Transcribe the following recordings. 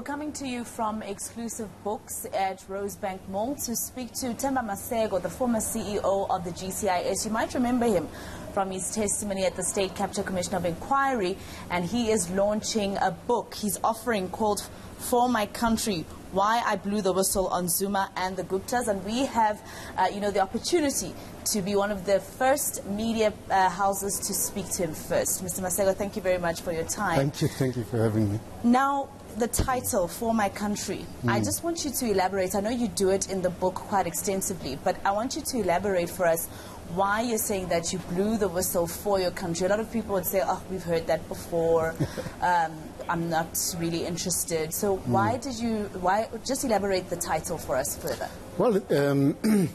coming to you from Exclusive Books at Rosebank Mall to speak to Themba Maseko, the former CEO of the GCIS. You might remember him from his testimony at the State Capture Commission of Inquiry, and he is launching a book he's offering called For My Country, Why I Blew the Whistle on Zuma and the Guptas. And we have, the opportunity to be one of the first media houses to speak to him first. Mr. Maseko, thank you very much for your time. Thank you for having me. Now, the title, For My Country, I just want you to elaborate. I know you do it in the book quite extensively, but I want you to elaborate for us why you're saying that you blew the whistle for your country. A lot of people would say, oh, we've heard that before. I'm not really interested. So why just elaborate the title for us further? Well, the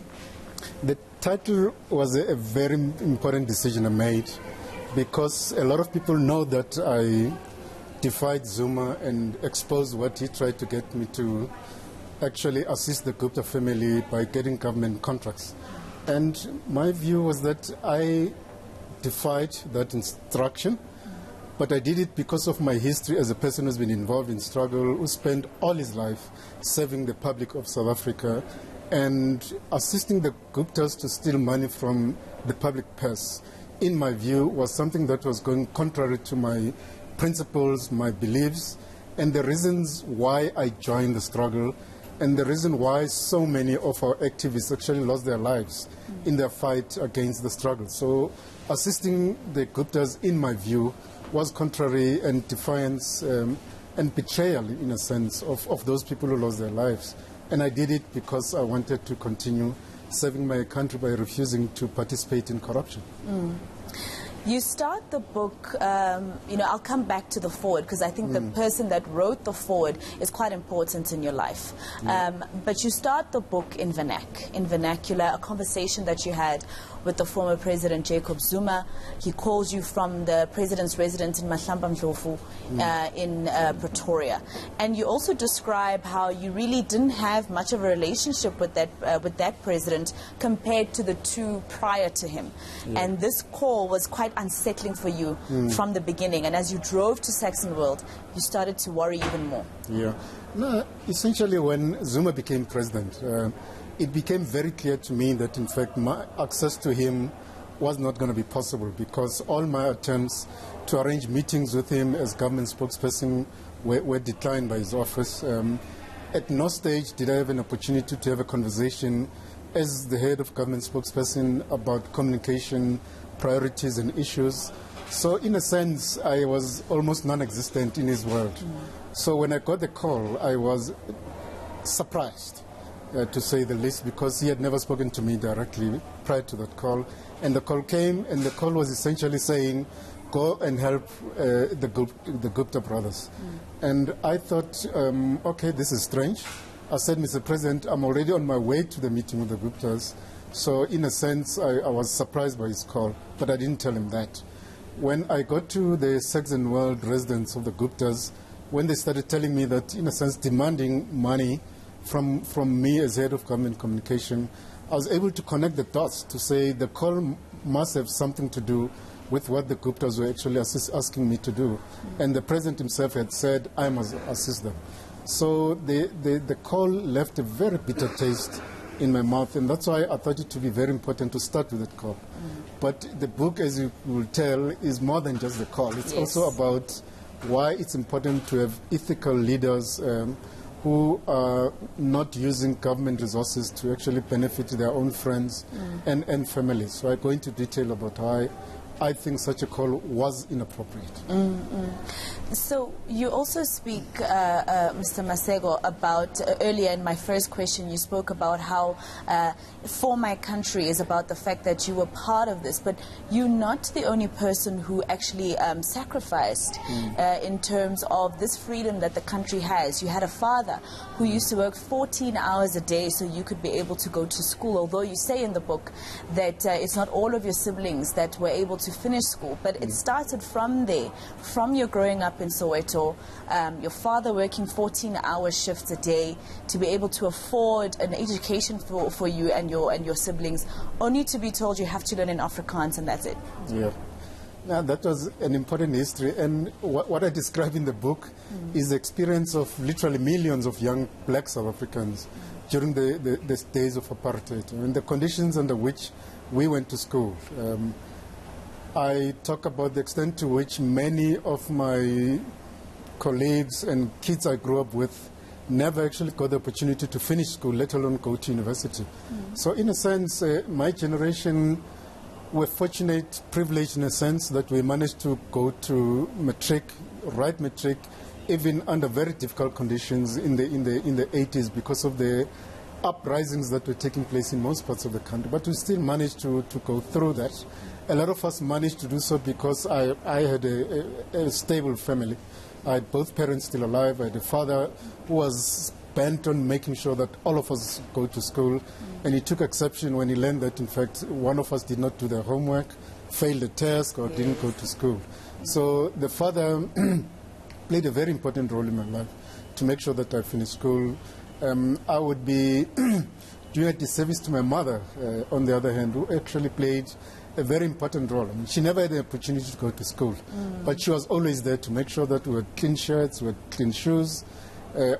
title was a very important decision I made, because a lot of people know that I defied Zuma and exposed what he tried to get me to actually assist the Gupta family by getting government contracts. And my view was that I defied that instruction, but I did it because of my history as a person who's been involved in struggle, who spent all his life serving the public of South Africa and assisting the Guptas to steal money from the public purse. In my view, was something that was going contrary to my principles, my beliefs, and the reasons why I joined the struggle, and the reason why so many of our activists actually lost their lives in their fight against the struggle. So assisting the Guptas, in my view, was contrary and defiance and betrayal, in a sense, of those people who lost their lives. And I did it because I wanted to continue serving my country by refusing to participate in corruption. You start the book, I'll come back to the foreword, because I think the person that wrote the foreword is quite important in your life. But you start the book in vernacular, a conversation that you had with the former president, Jacob Zuma. He calls you from the president's residence in Mahlamba Mdlovu in Pretoria. And you also describe how you really didn't have much of a relationship with that president compared to the two prior to him. And this call was quite unsettling for you from the beginning. And as you drove to Saxonwold, you started to worry even more. Yeah. No, essentially, when Zuma became president, it became very clear to me that, in fact, my access to him was not going to be possible, because all my attempts to arrange meetings with him as government spokesperson were declined by his office. At no stage did I have an opportunity to have a conversation as the head of government spokesperson about communication, priorities and issues. So in a sense, I was almost non-existent in his world. So when I got the call, I was surprised, to say the least, because he had never spoken to me directly prior to that call. And the call came, and the call was essentially saying, go and help the Gupta brothers. And I thought, okay, this is strange. I said, Mr. President, I'm already on my way to the meeting with the Guptas. So in a sense, I was surprised by his call, but I didn't tell him that. When I got to the Saxonwold residence of the Guptas, when they started telling me that, in a sense, demanding money from me as head of government communication, I was able to connect the dots to say the call must have something to do with what the Guptas were actually asking me to do. And the president himself had said, I must assist them. So the call left a very bitter taste in my mouth, and that's why I thought it to be very important to start with that call. But the book, as you will tell, is more than just the call. It's also about why it's important to have ethical leaders who are not using government resources to actually benefit their own friends and families. So I go into detail about why I think such a call was inappropriate. So you also speak, Mr. Maseko, about, earlier in my first question, you spoke about how For My Country is about the fact that you were part of this, but you're not the only person who actually sacrificed in terms of this freedom that the country has. You had a father who used to work 14 hours a day so you could be able to go to school, although you say in the book that it's not all of your siblings that were able to finish school, but it started from there, from your growing up in Soweto, your father working 14-hour shifts a day to be able to afford an education for you and your siblings, only to be told you have to learn in Afrikaans and that's it. Yeah. Now, that was an important history, and what I describe in the book is the experience of literally millions of young black South Africans during the days of apartheid and the conditions under which we went to school. I talk about the extent to which many of my colleagues and kids I grew up with never actually got the opportunity to finish school, let alone go to university. So in a sense, my generation were fortunate, privileged in a sense that we managed to go to matric, write matric, even under very difficult conditions in the 80s because of the uprisings that were taking place in most parts of the country. But we still managed to go through that. A lot of us managed to do so because I had a stable family. I had both parents still alive. I had a father who was bent on making sure that all of us go to school. And he took exception when he learned that, in fact, one of us did not do their homework, failed a test, or didn't go to school. So the father played a very important role in my life to make sure that I finished school. I would be doing a disservice to my mother, on the other hand, who actually played a very important role. I mean, she never had the opportunity to go to school, but she was always there to make sure that we had clean shirts, we had clean shoes.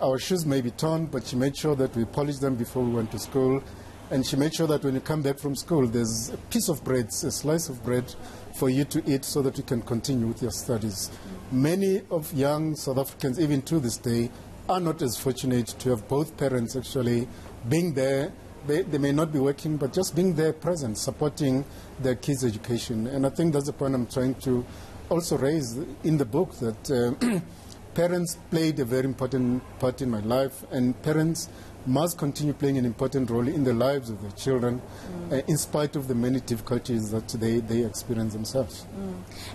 Our shoes may be torn, but she made sure that we polished them before we went to school. And she made sure that when you come back from school, there's a piece of bread, a slice of bread for you to eat so that you can continue with your studies. Many of young South Africans, even to this day, are not as fortunate to have both parents actually being there. They may not be working, but just being there present, supporting their kids' education. And I think that's the point I'm trying to also raise in the book, that parents played a very important part in my life, and parents must continue playing an important role in the lives of their children, in spite of the many difficulties that they experience themselves.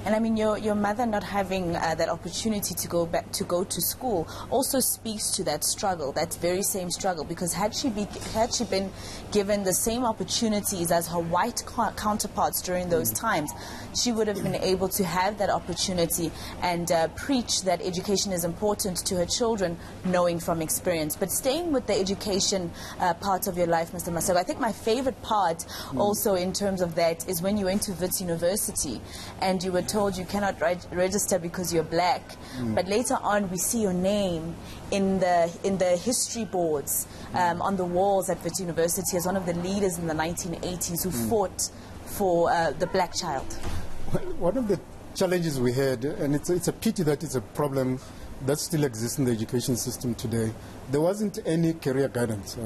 And I mean, your mother not having that opportunity to go to school also speaks to that struggle, that very same struggle, because had she been given the same opportunities as her white counterparts during those times, she would have been able to have that opportunity and preach that education is important to her children, knowing from experience. But staying with the education part of your life, Mr. Maseko, I think my favorite part also in terms of that is when you went to Wits University and you were told you cannot register because you're black, but later on we see your name in the history boards on the walls at Wits University as one of the leaders in the 1980s who fought for the black child. Well, one of the challenges we had, and it's a pity that it's a problem that still exists in the education system today, there wasn't any career guidance.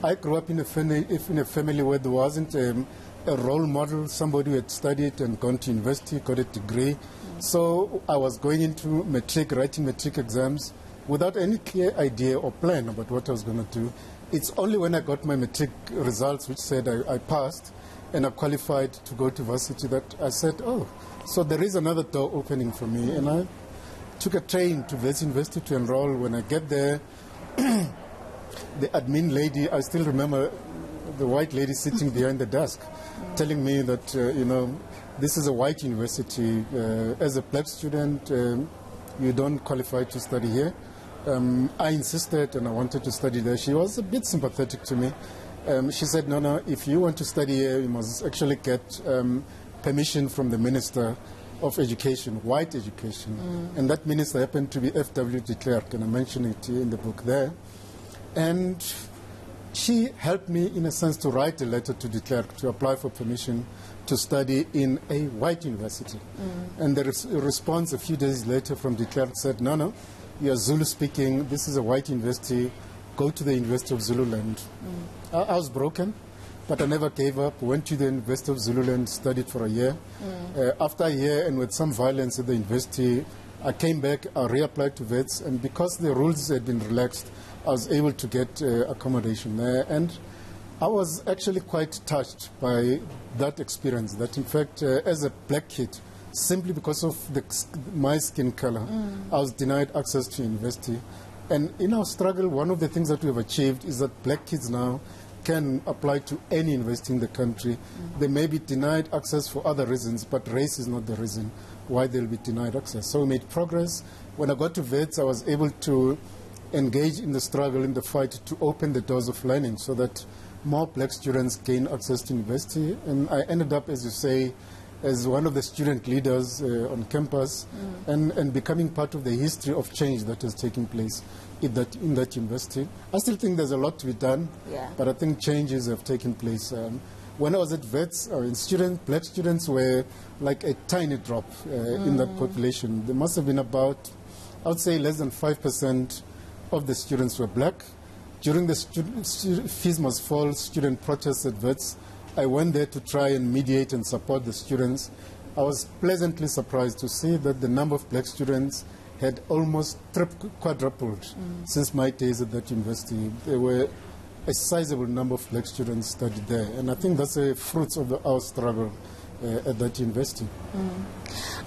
I grew up in a family where there wasn't a role model, somebody who had studied and gone to university, got a degree. So I was going into matric, writing matric exams without any clear idea or plan about what I was going to do. It's only when I got my matric results, which said I passed and I qualified to go to varsity, that I said, oh, so there is another door opening for me. And I took a train to Wits University to enroll. When I get there, the admin lady, I still remember the white lady sitting behind the desk, telling me that, this is a white university. As a black student, you don't qualify to study here. I insisted and I wanted to study there. She was a bit sympathetic to me. She said, no, if you want to study here, you must actually get permission from the Minister of Education, white education. And that minister happened to be F.W. de Klerk, and I mention it in the book there. And she helped me, in a sense, to write a letter to de Klerk to apply for permission to study in a white university. And the response a few days later from de Klerk said, no, you are Zulu speaking, this is a white university, go to the University of Zululand. I was broken, but I never gave up. Went to the University of Zululand, studied for a year. After a year, and with some violence at the university, I came back, I reapplied to Wits, and because the rules had been relaxed, I was able to get accommodation there. And I was actually quite touched by that experience, that in fact, as a black kid, simply because of my skin color, I was denied access to university. And in our struggle, one of the things that we have achieved is that black kids now can apply to any university in the country. They may be denied access for other reasons, but race is not the reason why they'll be denied access. So we made progress. When I got to Wits, I was able to engage in the struggle, in the fight to open the doors of learning so that more black students gain access to university. And I ended up, as you say, as one of the student leaders on campus, and becoming part of the history of change that is taking place in that university. I still think there's a lot to be done, but I think changes have taken place. When I was at Wits, black students were like a tiny drop in that population. There must have been about, I would say, less than 5% of the students were black. During the Fees Must Fall student protests at Wits, I went there to try and mediate and support the students. I was pleasantly surprised to see that the number of black students had almost quadrupled since my days at that university. There were a sizable number of black students studied there, and I think that's a fruit of our struggle at that university.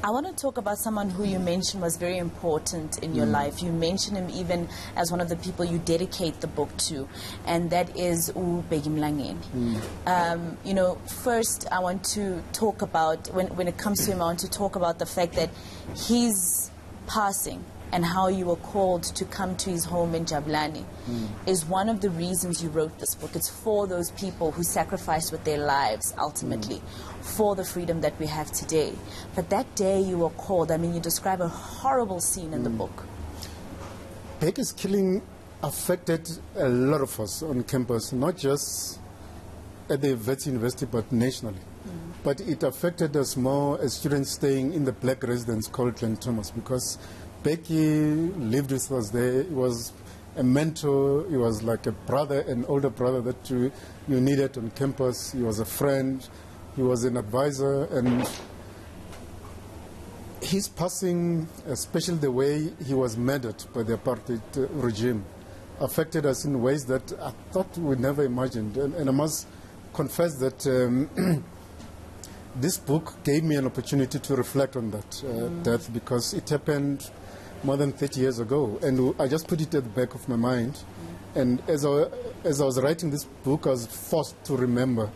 I want to talk about someone who you mentioned was very important in your life. You mentioned him even as one of the people you dedicate the book to, and that is Bheki Mlangeni. You know, first I want to talk about, when it comes to him, I want to talk about the fact that his passing and how you were called to come to his home in Jabulani is one of the reasons you wrote this book. It's for those people who sacrificed with their lives, ultimately, for the freedom that we have today. But that day you were called, I mean, you describe a horrible scene in the book. Bheki's killing affected a lot of us on campus, not just at the Wits University, but nationally. But it affected us more as students staying in the black residence called Glen Thomas, because Bheki lived with us there. He was a mentor. He was like a brother, an older brother that you needed on campus. He was a friend. He was an advisor. And his passing, especially the way he was murdered by the apartheid regime, affected us in ways that I thought we never imagined. And I must confess that this book gave me an opportunity to reflect on that death, because it happened more than 30 years ago, and I just put it at the back of my mind. And as I was writing this book, I was forced to remember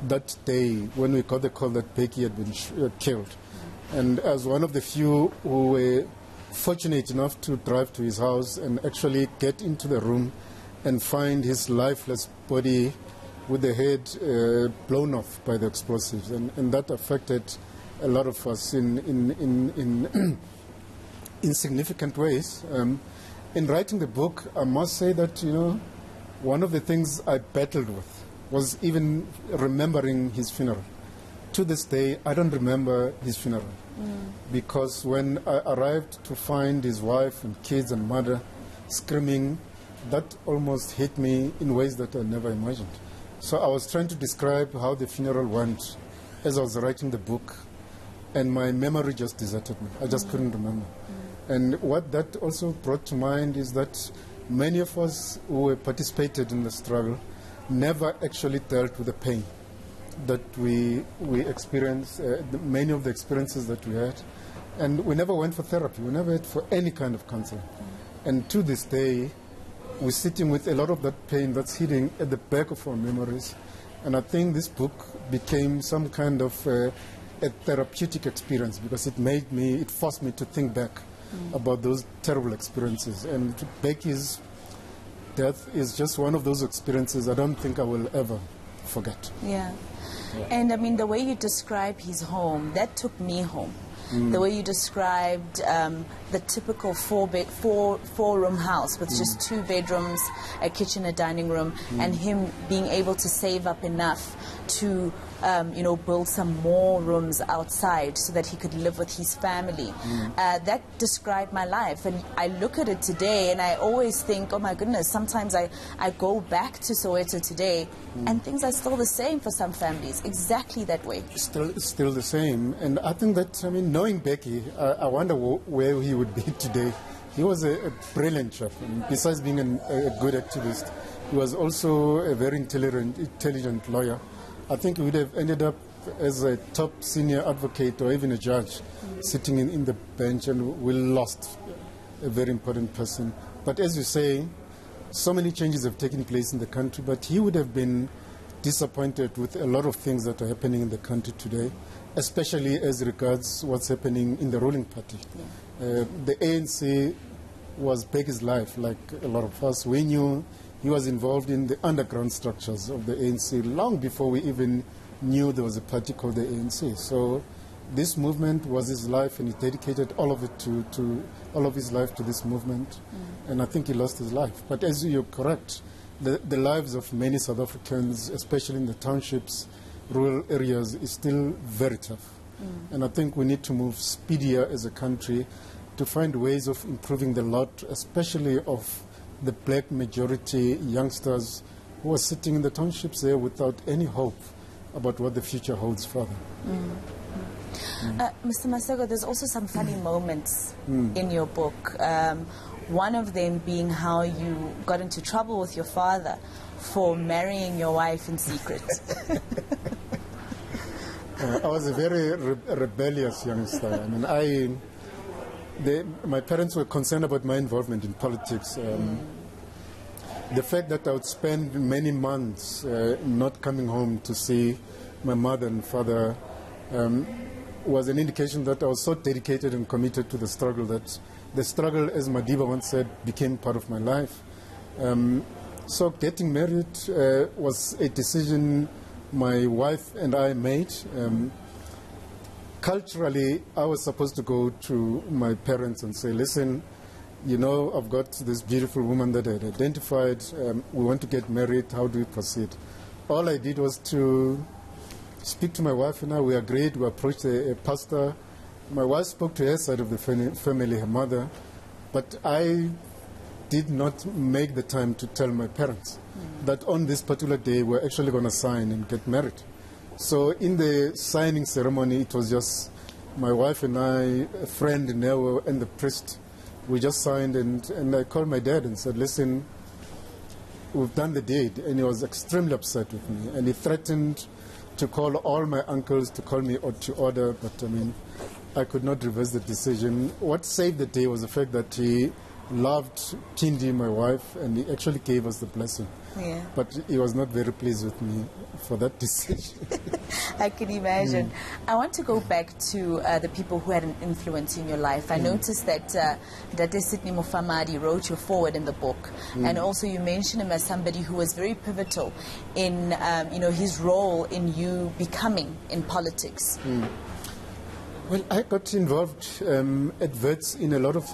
that day when we got the call that Bheki had been killed. And as one of the few who were fortunate enough to drive to his house and actually get into the room and find his lifeless body with the head blown off by the explosives, and that affected a lot of us in significant ways. In writing the book, I must say that, you know, one of the things I battled with was even remembering his funeral. To this day, I don't remember his funeral, because when I arrived to find his wife and kids and mother screaming, that almost hit me in ways that I never imagined. So I was trying to describe how the funeral went as I was writing the book, and my memory just deserted me. I just couldn't remember. And what that also brought to mind is that many of us who participated in the struggle never actually dealt with the pain that we experienced, many of the experiences that we had. And we never went for therapy. We never went for any kind of counseling. And to this day, we're sitting with a lot of that pain that's hidden at the back of our memories. And I think this book became some kind of a therapeutic experience, because it forced me to think back about those terrible experiences. And Bheki's death is just one of those experiences I don't think I will ever forget. Yeah. And I mean, the way you describe his home, that took me home. The way you described the typical four-room house with just 2 bedrooms, a kitchen, a dining room, and him being able to save up enough to build some more rooms outside so that he could live with his family. That described my life, and I look at it today and I always think, oh my goodness, sometimes I go back to Soweto today and things are still the same for some families, exactly that way. Still the same. And I think that, I mean, knowing Bheki, I wonder where he would be today. He was a brilliant chef. And besides being a good activist, he was also a very intelligent lawyer. I think he would have ended up as a top senior advocate or even a judge, sitting in the bench, and we lost a very important person. But as you say, so many changes have taken place in the country, but he would have been disappointed with a lot of things that are happening in the country today, especially as regards what's happening in the ruling party. The ANC was Bheki's life, like a lot of us. We knew he was involved in the underground structures of the ANC long before we even knew there was a party called the ANC. So This movement was his life, and he dedicated all of it all of his life to this movement. And I think he lost his life. But as you're correct, the lives of many South Africans, especially in the townships, rural areas, is still very tough. And I think we need to move speedier as a country to find ways of improving the lot, especially of the black majority youngsters who are sitting in the townships there without any hope about what the future holds for them. Mr. Maseko, there's also some funny moments in your book. One of them being how you got into trouble with your father for marrying your wife in secret. I was a very rebellious youngster. I mean, my parents were concerned about my involvement in politics. The fact that I would spend many months not coming home to see my mother and father was an indication that I was so dedicated and committed to the struggle that the struggle, as Madiba once said, became part of my life. So getting married was a decision my wife and I made. Culturally, I was supposed to go to my parents and say, listen, you know, I've got this beautiful woman that I had identified. We want to get married. How do we proceed? All I did was to speak to my wife and I. We agreed. We approached a pastor. My wife spoke to her side of the family, her mother. But I did not make the time to tell my parents that on this particular day we're actually going to sign and get married. So in the signing ceremony, it was just my wife and I, a friend, Nero, and the priest. We just signed, and I called my dad and said, listen, we've done the deed. And he was extremely upset with me. And he threatened to call all my uncles to call me to order. But, I mean, I could not reverse the decision. What saved the day was the fact that he loved Tindi, my wife, and he actually gave us the blessing. Yeah. But he was not very pleased with me for that decision. I can imagine. I want to go back to the people who had an influence in your life. I noticed that Sidney Mufamadi wrote your forward in the book, and also you mentioned him as somebody who was very pivotal in his role in you becoming in politics. Well, I got involved at Wits in a lot of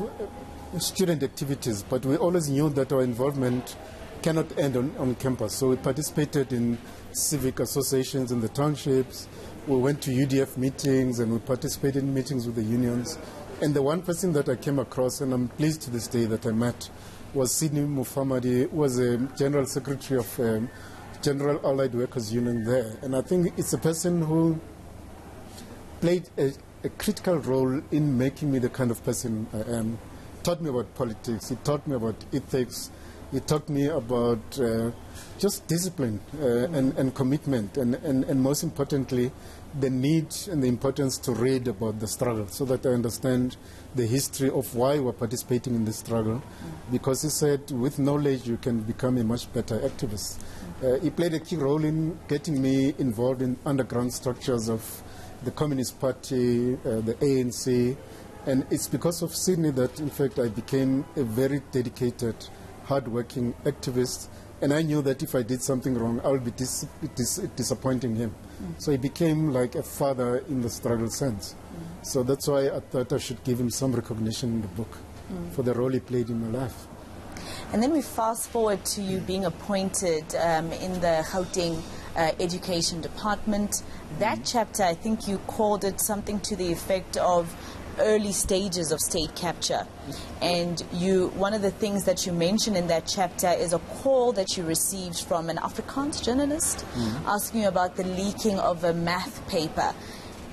student activities, but we always knew that our involvement cannot end on campus. So we participated in civic associations in the townships. We went to UDF meetings and we participated in meetings with the unions. And the one person that I came across, and I'm pleased to this day that I met, was Sidney Mufamadi, who was a general secretary of General Allied Workers Union there. And I think it's a person who played a critical role in making me the kind of person I am. Taught me about politics, he taught me about ethics, he taught me about just discipline and commitment, and most importantly, the need and the importance to read about the struggle so that I understand the history of why we're participating in this struggle. Because he said, with knowledge, you can become a much better activist. He played a key role in getting me involved in underground structures of the Communist Party, the ANC. And it's because of Sydney that, in fact, I became a very dedicated, hard-working activist. And I knew that if I did something wrong, I would be disappointing him. So he became like a father in the struggle sense. So that's why I thought I should give him some recognition in the book for the role he played in my life. And then we fast forward to you being appointed in the Gauteng Education Department. That chapter, I think you called it something to the effect of early stages of state capture. And one of the things that you mention in that chapter is a call that you received from an Afrikaans journalist asking you about the leaking of a math paper.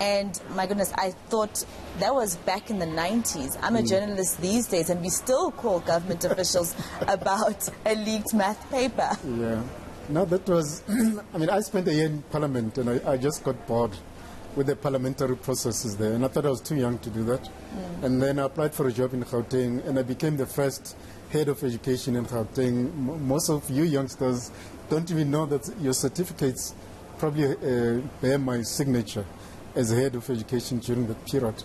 And my goodness, I thought that was back in the 90s. I'm a journalist these days, and we still call government officials about a leaked math paper. Yeah. No, that was, I mean, I spent a year in Parliament, and I just got bored with the parliamentary processes there, and I thought I was too young to do that. And then I applied for a job in Gauteng, and I became the first head of education in Gauteng. Most of you youngsters don't even know that your certificates probably bear my signature as head of education during that period.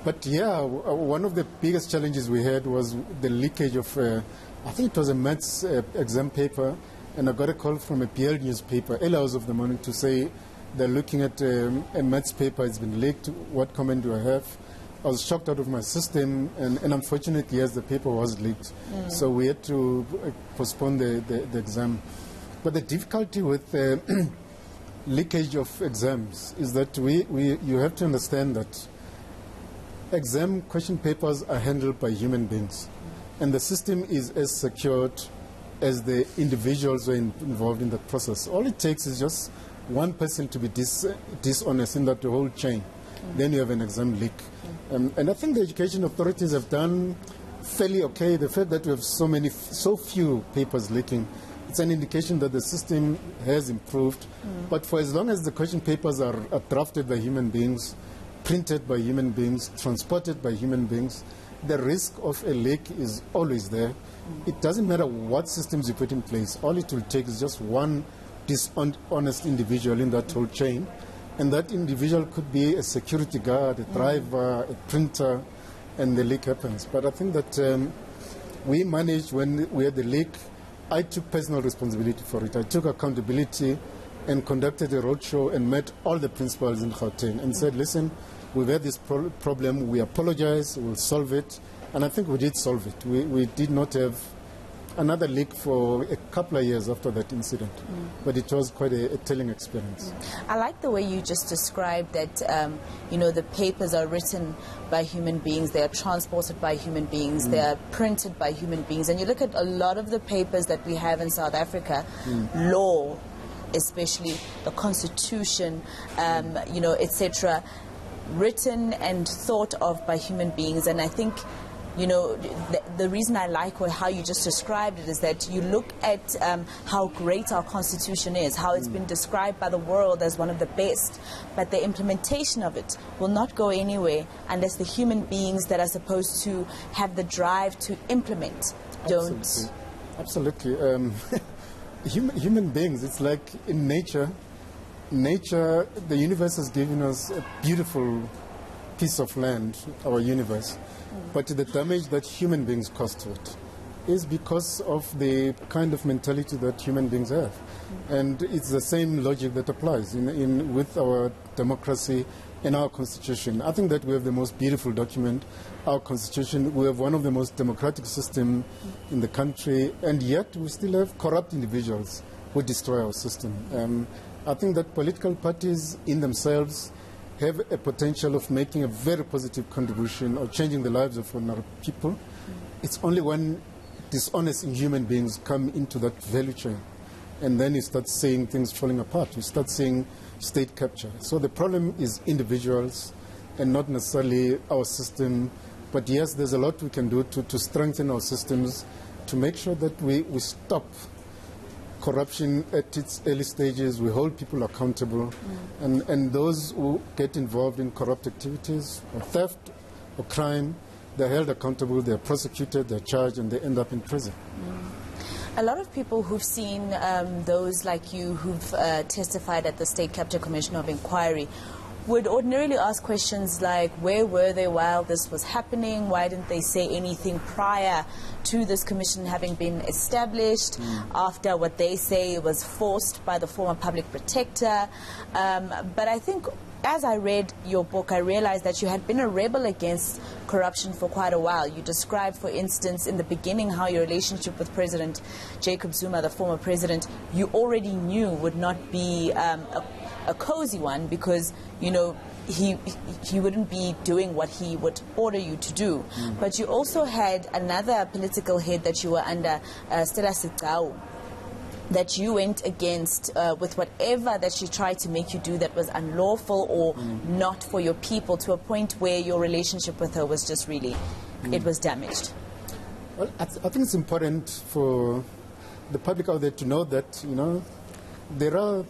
But yeah, one of the biggest challenges we had was the leakage of, I think it was a maths exam paper, and I got a call from a PL newspaper, early hours of the morning, to say They're looking at a maths paper, it's been leaked, what comment do I have? I was shocked out of my system, and unfortunately, yes, the paper was leaked. So we had to postpone the exam. But the difficulty with leakage of exams is that you have to understand that exam question papers are handled by human beings, and the system is as secured as the individuals who are involved in the process. All it takes is just one person to be dishonest in that whole chain. Then you have an exam leak. And I think the education authorities have done fairly okay. The fact that we have so few papers leaking, it's an indication that the system has improved. But for as long as the question papers are drafted by human beings, printed by human beings, transported by human beings, the risk of a leak is always there. It doesn't matter what systems you put in place. All it will take is just one dishonest individual in that whole chain. And that individual could be a security guard, a driver, a printer, and the leak happens. But I think that we managed when we had the leak. I took personal responsibility for it. I took accountability and conducted a roadshow and met all the principals in Gauteng and said, listen, we've had this problem, we apologize, we'll solve it. And I think we did solve it. We did not have another leak for a couple of years after that incident. But it was quite a telling experience. I like the way you just described that, the papers are written by human beings, they are transported by human beings, they are printed by human beings. And you look at a lot of the papers that we have in South Africa, law, especially the Constitution, etc., written and thought of by human beings. And I think the reason I like how you just described it is that you look at how great our Constitution is, how it's been described by the world as one of the best, but the implementation of it will not go anywhere unless the human beings that are supposed to have the drive to implement don't. Absolutely. Human beings, it's like in nature, the universe has given us a beautiful piece of land, our universe. But the damage that human beings cause to it is because of the kind of mentality that human beings have. And it's the same logic that applies with our democracy and our Constitution. I think that we have the most beautiful document, our Constitution. We have one of the most democratic systems in the country, and yet we still have corrupt individuals who destroy our system. I think that political parties in themselves have a potential of making a very positive contribution or changing the lives of ordinary people. It's only when dishonest human beings come into that value chain, and then you start seeing things falling apart. You start seeing state capture. So the problem is individuals and not necessarily our system. But yes, there's a lot we can do to strengthen our systems, to make sure that we stop corruption at its early stages, we hold people accountable, and those who get involved in corrupt activities or theft or crime, they're held accountable, they're prosecuted, they're charged, and they end up in prison. A lot of people who've seen those like you who've testified at the State Capture Commission of Inquiry would ordinarily ask questions like, where were they while this was happening? Why didn't they say anything prior to this commission having been established, after what they say was forced by the former public protector? But I think as I read your book, I realized that you had been a rebel against corruption for quite a while. You described, for instance, in the beginning how your relationship with President Jacob Zuma, the former president, you already knew would not be a cozy one, because he wouldn't be doing what he would order you to do. But you also had another political head that you were under, Stella Sigcau, that you went against with whatever that she tried to make you do that was unlawful or not for your people, to a point where your relationship with her was just really, it was damaged. Well, I think it's important for the public out there to know that, there are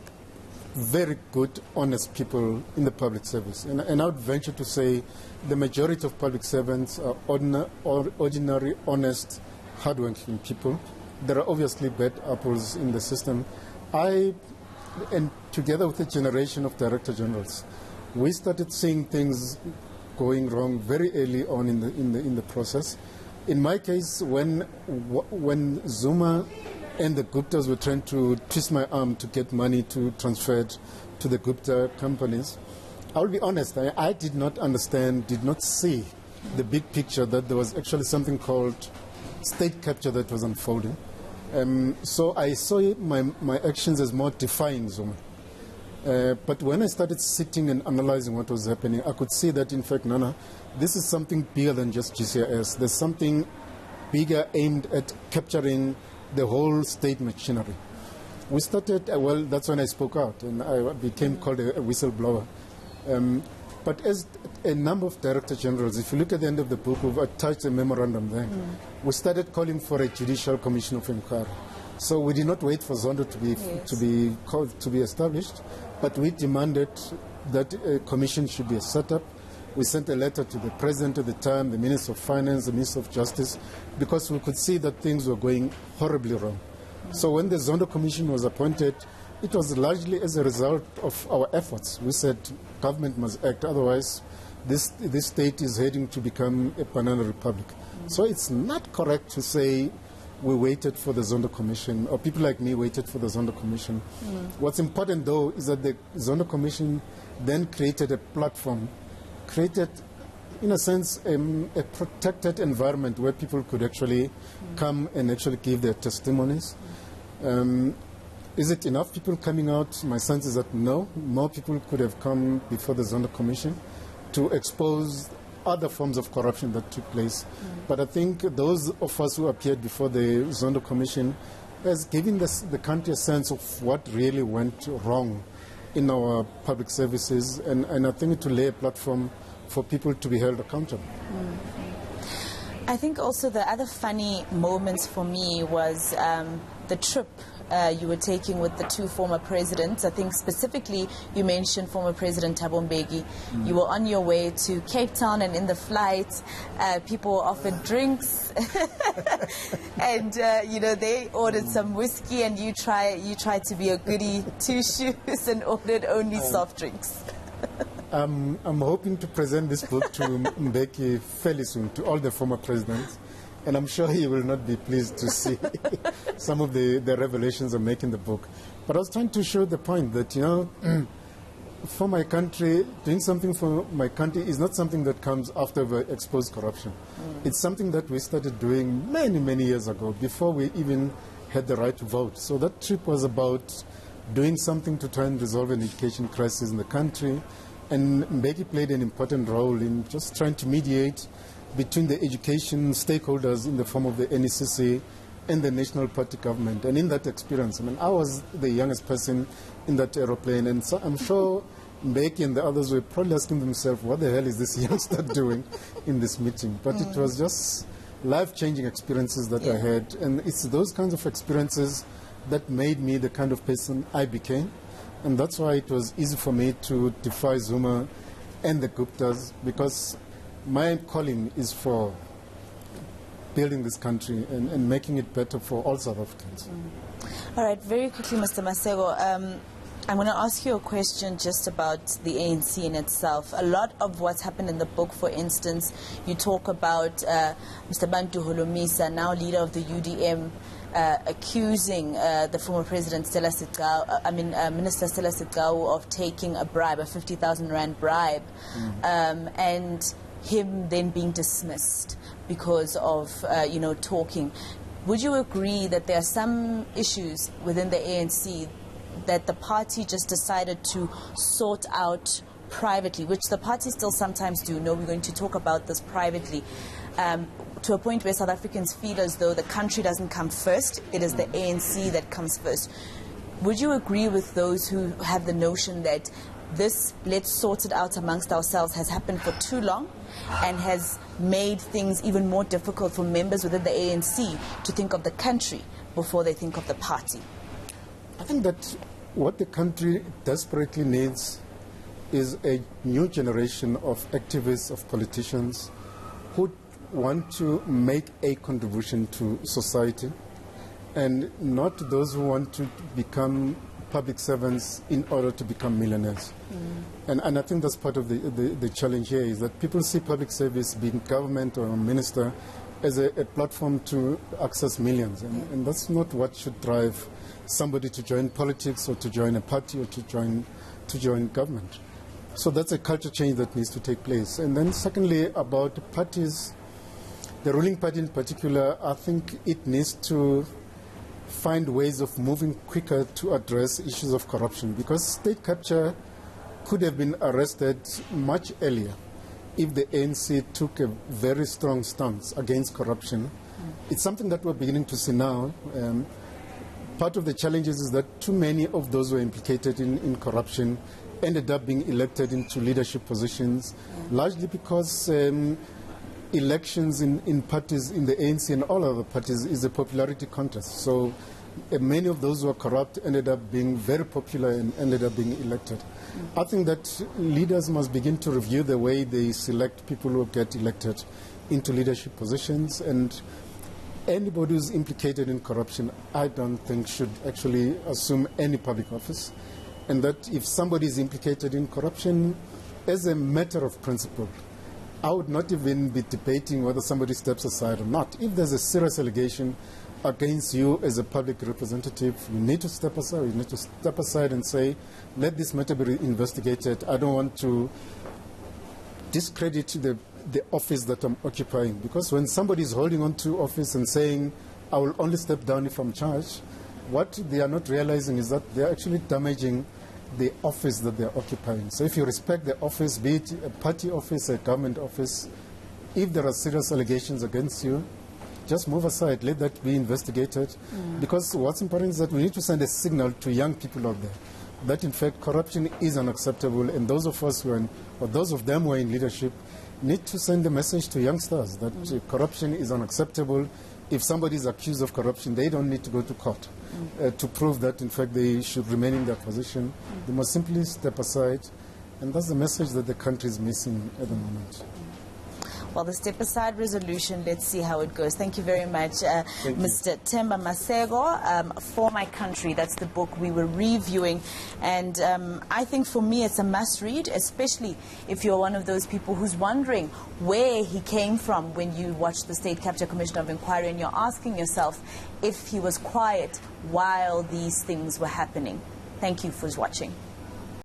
very good, honest people in the public service. And I would venture to say the majority of public servants are ordinary, honest, hardworking people. There are obviously bad apples in the system. And together with a generation of director generals, we started seeing things going wrong very early on in the process. In my case, when Zuma and the Guptas were trying to twist my arm to get money to transfer it to the Gupta companies. I will be honest, I did not understand, did not see the big picture that there was actually something called state capture that was unfolding. So I saw my actions as more defying Zuma. But when I started sitting and analyzing what was happening, I could see that, in fact, Nana, this is something bigger than just GCIS. There's something bigger aimed at capturing the whole state machinery. We started, well, that's when I spoke out, and I became called a whistleblower. But as a number of director generals, if you look at the end of the book, we've attached a memorandum there. We started calling for a judicial commission of inquiry. So we did not wait for Zondo to be established, but we demanded that a commission should be set up. We sent a letter to the president at the time, the Minister of Finance, the Minister of Justice, because we could see that things were going horribly wrong. So when the Zondo Commission was appointed, it was largely as a result of our efforts. We said government must act, otherwise this state is heading to become a banana republic. So it's not correct to say we waited for the Zondo Commission, or people like me waited for the Zondo Commission. What's important, though, is that the Zondo Commission then created a platform, created, in a sense, a protected environment where people could actually come and actually give their testimonies. Is it enough people coming out? My sense is that no, more people could have come before the Zondo Commission to expose other forms of corruption that took place. But I think those of us who appeared before the Zondo Commission has given the country a sense of what really went wrong in our public services, and I think to lay a platform for people to be held accountable. I think also the other funny moments for me was the trip you were taking with the two former presidents. I think specifically you mentioned former President Thabo Mbeki. You were on your way to Cape Town, and in the flight, people were offered drinks, and they ordered some whiskey, and you tried to be a goody two shoes and ordered only soft drinks. I'm hoping to present this book to Mbeki fairly soon, to all the former presidents. And I'm sure he will not be pleased to see some of the revelations I make in the book. But I was trying to show the point that, for my country, doing something for my country is not something that comes after we exposed corruption. It's something that we started doing many, many years ago, before we even had the right to vote. So that trip was about doing something to try and resolve an education crisis in the country. And Mbeki played an important role in just trying to mediate between the education stakeholders in the form of the NECC and the National Party government. And in that experience, I was the youngest person in that aeroplane, and so I'm sure Mbeki and the others were probably asking themselves, what the hell is this youngster doing in this meeting? But it was just life-changing experiences that I had, and it's those kinds of experiences that made me the kind of person I became. And that's why it was easy for me to defy Zuma and the Guptas, because my calling is for building this country and making it better for all South Africans. All right, very quickly, Mr. Maseko, I'm going to ask you a question just about the ANC in itself. A lot of what's happened in the book, for instance, you talk about Mr. Bantu Holomisa, now leader of the UDM, accusing the former president Minister Stella Sigao of taking a bribe, a 50,000 rand bribe, and him then being dismissed because of, talking. Would you agree that there are some issues within the ANC that the party just decided to sort out privately, which the party still sometimes do? No, we're going to talk about this privately, to a point where South Africans feel as though the country doesn't come first, it is the ANC that comes first. Would you agree with those who have the notion that this let's sort it out amongst ourselves has happened for too long and has made things even more difficult for members within the ANC to think of the country before they think of the party? I think that what the country desperately needs is a new generation of activists, of politicians who want to make a contribution to society, and not those who want to become public servants in order to become millionaires. And I think that's part of the challenge here, is that people see public service, being government or a minister, as a platform to access millions. And that's not what should drive somebody to join politics or to join a party or to join government. So that's a culture change that needs to take place. And then secondly, about parties, the ruling party in particular, I think it needs to find ways of moving quicker to address issues of corruption, because state capture could have been arrested much earlier if the ANC took a very strong stance against corruption. It's something that we're beginning to see now. Part of the challenges is that too many of those who were implicated in corruption ended up being elected into leadership positions, largely because elections in parties, in the ANC and all other parties, is a popularity contest. So many of those who are corrupt ended up being very popular and ended up being elected. I think that leaders must begin to review the way they select people who get elected into leadership positions, and anybody who's implicated in corruption, I don't think should actually assume any public office. And that if somebody is implicated in corruption, as a matter of principle, I would not even be debating whether somebody steps aside or not. If there's a serious allegation against you as a public representative, you need to step aside. You need to step aside and say, let this matter be investigated. I don't want to discredit the office that I'm occupying. Because when somebody is holding on to office and saying, I will only step down if I'm charged, what they are not realizing is that they're actually damaging the office that they're occupying. So if you respect the office, be it a party office, a government office, if there are serious allegations against you, just move aside, let that be investigated. Because what's important is that we need to send a signal to young people out there that in fact corruption is unacceptable, and those of us who are in, or those of them who are in leadership need to send a message to youngsters that corruption is unacceptable. If somebody is accused of corruption, they don't need to go to court to prove that in fact they should remain in their position. They must simply step aside, and that's the message that the country is missing at the moment. Well, the Step Aside resolution, let's see how it goes. Thank you very much, Mr. Themba Maseko. For My Country, that's the book we were reviewing. And I think for me it's a must read, especially if you're one of those people who's wondering where he came from when you watch the State Capture Commission of Inquiry, and you're asking yourself if he was quiet while these things were happening. Thank you for watching.